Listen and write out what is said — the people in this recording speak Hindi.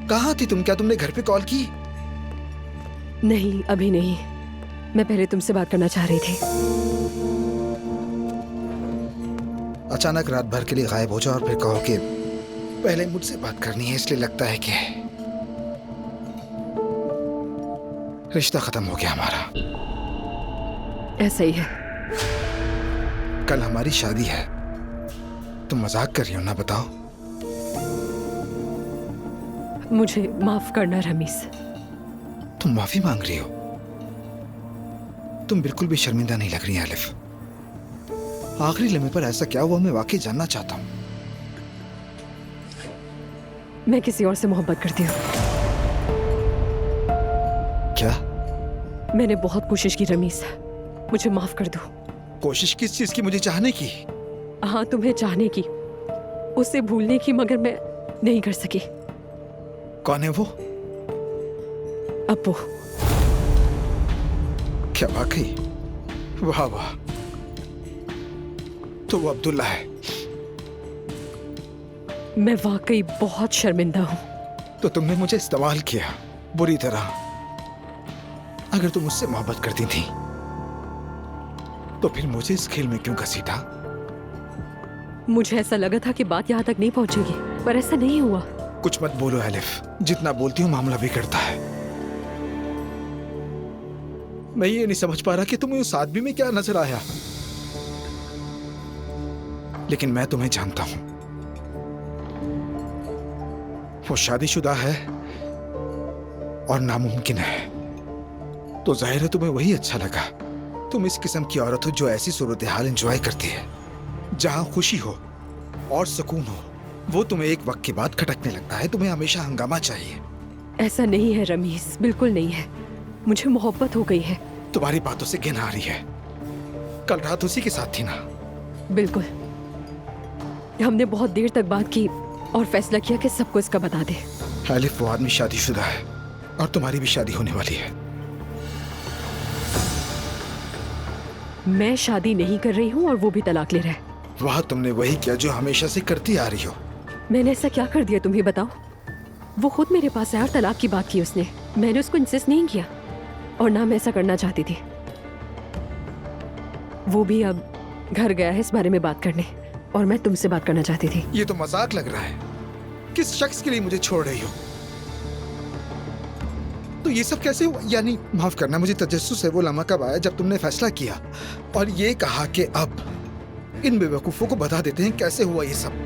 कहाँ थी तुम? क्या तुमने घर पे कॉल की? नहीं, अभी नहीं। मैं पहले तुमसे बात करना चाह रही थी। अचानक रात भर के लिए गायब हो जाओ और फिर कहो कि पहले मुझसे बात करनी है, इसलिए लगता है कि रिश्ता खत्म हो गया हमारा। ऐसा ही है। कल हमारी शादी है। तुम मजाक कर रही हो ना? बताओ। मुझे माफ करना रमीस। तुम माफी मांग रही हो? तुम बिल्कुल भी शर्मिंदा नहीं लग रही आलिफ। आखिरी लम्हे पर ऐसा क्या हुआ, मैं वाकई जानना चाहता हूँ। मैं किसी और से मोहब्बत करती हूँ। क्या? मैंने बहुत कोशिश की रमीस, मुझे माफ कर दो। कोशिश किस चीज की? मुझे चाहने की? हाँ, तुम्हें चाहने की, उसे भूलने की, मगर मैं नहीं कर सकी। कौन है वो? अब्बू। क्या वाकई? वाह वाह। तो वो अब्दुल्ला है। मैं वाकई बहुत शर्मिंदा हूँ। तो तुमने मुझे इस्तेमाल किया बुरी तरह। अगर तुम मुझसे मोहब्बत करती थी तो फिर मुझे इस खेल में क्यों घसीटा? मुझे ऐसा लगा था कि बात यहाँ तक नहीं पहुंचेगी, पर ऐसा नहीं हुआ। कुछ मत बोलो आलिफ, जितना बोलती हूँ मामला बिगड़ता है। मैं ये नहीं समझ पा रहा कि तुम्हें उस आदमी में क्या नजर आया, लेकिन मैं तुम्हें जानता हूं। वो शादीशुदा है और नामुमकिन है, तो जाहिर है तुम्हें वही अच्छा लगा। तुम इस किस्म की औरत हो जो ऐसी सूरत हाल एंजॉय करती है जहां खुशी हो और सुकून हो। वो तुम्हें एक वक्त के बाद खटकने लगता है। तुम्हें हमेशा हंगामा चाहिए। ऐसा नहीं है रमीस, बिल्कुल नहीं है। मुझे मोहब्बत हो गई है। तुम्हारी बातों से घिन आ रही है। कल रात उसी के साथ थी ना? बिल्कुल। हमने बहुत देर तक बात की और फैसला किया कि सबको इसका बता दे। आलिफ, वो आदमी शादीशुदा है और तुम्हारी भी शादी होने वाली है। मैं शादी नहीं कर रही हूँ और वो भी तलाक ले रहा है। वाह, तुमने वही किया जो हमेशा से करती आ रही हो। मैंने ऐसा क्या कर दिया, तुम ही बताओ। वो खुद मेरे पास आया और तलाक की बात की उसने। मैंने उसको इंसिस्ट नहीं किया और ना मैं ऐसा करना चाहती थी। वो भी अब घर गया है इस बारे में बात करने, और मैं तुमसे बात करना चाहती थी। ये तो मजाक लग रहा है। किस शख्स के लिए मुझे छोड़ रही हो? तो ये सब कैसे हुआ? यानी माफ करना, मुझे तजस्सुस है वो लम्हा कब आया जब तुमने फैसला किया और ये कहा कि अब इन बेवकूफों को बता देते हैं कैसे हुआ ये सब।